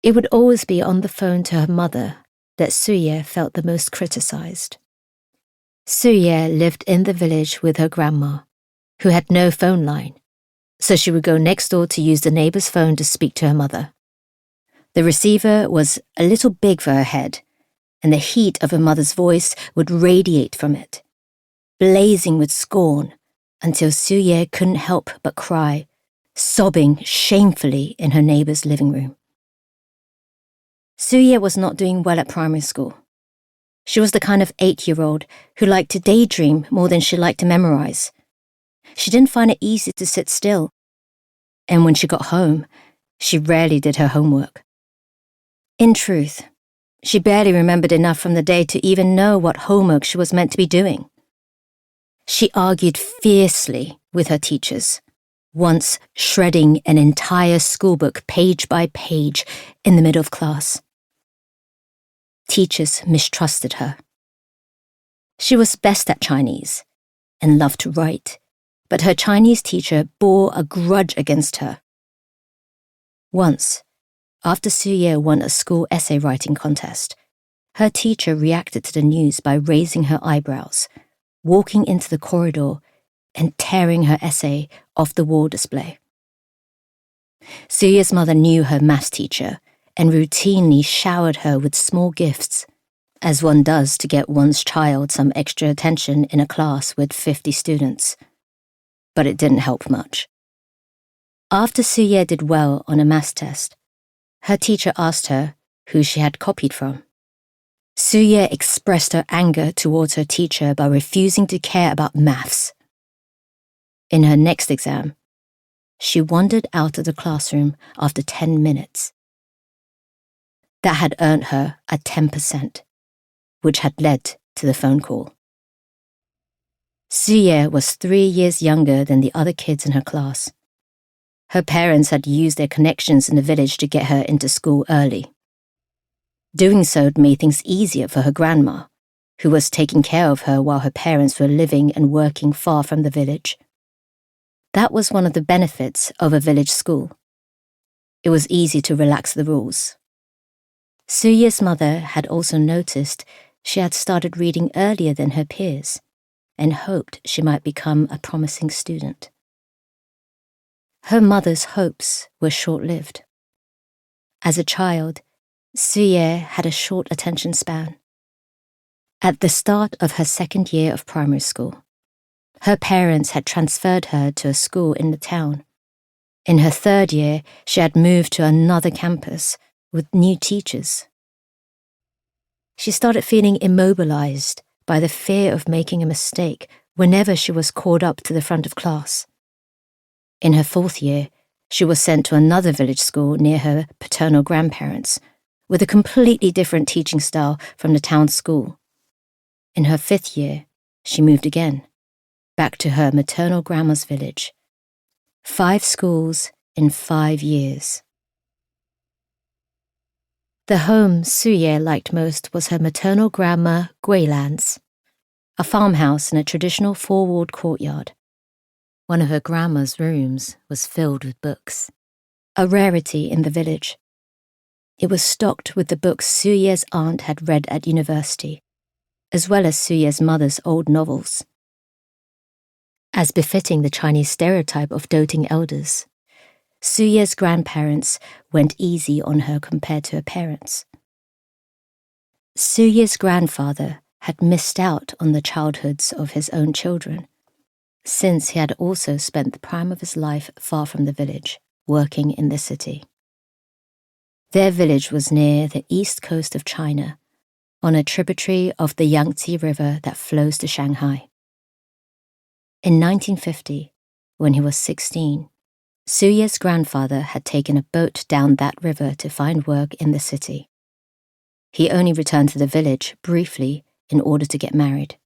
It would always be on the phone to her mother that Suye felt the most criticized. Suye lived in the village with her grandma, who had no phone line, so she would go next door to use the neighbor's phone to speak to her mother. The receiver was a little big for her head, and the heat of her mother's voice would radiate from it, blazing with scorn until Suye couldn't help but cry, sobbing shamefully in her neighbor's living room. Suye was not doing well at primary school. She was the kind of 8-year-old who liked to daydream more than she liked to memorize. She didn't find it easy to sit still, and when she got home, she rarely did her homework. In truth, she barely remembered enough from the day to even know what homework she was meant to be doing. She argued fiercely with her teachers, once shredding an entire schoolbook page by page in the middle of class. Teachers mistrusted her. She was best at Chinese and loved to write, but her Chinese teacher bore a grudge against her. Once, after Suye won a school essay writing contest, her teacher reacted to the news by raising her eyebrows, walking into the corridor, and tearing her essay off the wall display. Suye's mother knew her maths teacher and routinely showered her with small gifts, as one does to get one's child some extra attention in a class with 50 students. But it didn't help much. After Suye did well on a maths test, her teacher asked her who she had copied from. Suye expressed her anger towards her teacher by refusing to care about maths. In her next exam, she wandered out of the classroom after 10 minutes. That had earned her a 10%, which had led to the phone call. Suye was 3 years younger than the other kids in her class. Her parents had used their connections in the village to get her into school early. Doing so made things easier for her grandma, who was taking care of her while her parents were living and working far from the village. That was one of the benefits of a village school. It was easy to relax the rules. Suye's mother had also noticed she had started reading earlier than her peers and hoped she might become a promising student. Her mother's hopes were short-lived. As a child, Suye had a short attention span. At the start of her 2nd year of primary school, her parents had transferred her to a school in the town. In her 3rd year, she had moved to another campus with new teachers. She started feeling immobilized by the fear of making a mistake whenever she was called up to the front of class. In her 4th year, she was sent to another village school near her paternal grandparents, with a completely different teaching style from the town school. In her 5th year, she moved again, back to her maternal grandma's village. 5 schools in 5 years. The home Suye liked most was her maternal grandma Guilan's, a farmhouse in a traditional 4-walled courtyard. One of her grandma's rooms was filled with books, a rarity in the village. It was stocked with the books Suye's aunt had read at university, as well as Suye's mother's old novels. As befitting the Chinese stereotype of doting elders, Suye's grandparents went easy on her compared to her parents. Suye's grandfather had missed out on the childhoods of his own children, since he had also spent the prime of his life far from the village, working in the city. Their village was near the east coast of China, on a tributary of the Yangtze River that flows to Shanghai. In 1950, when he was 16, Suye's grandfather had taken a boat down that river to find work in the city. He only returned to the village briefly in order to get married.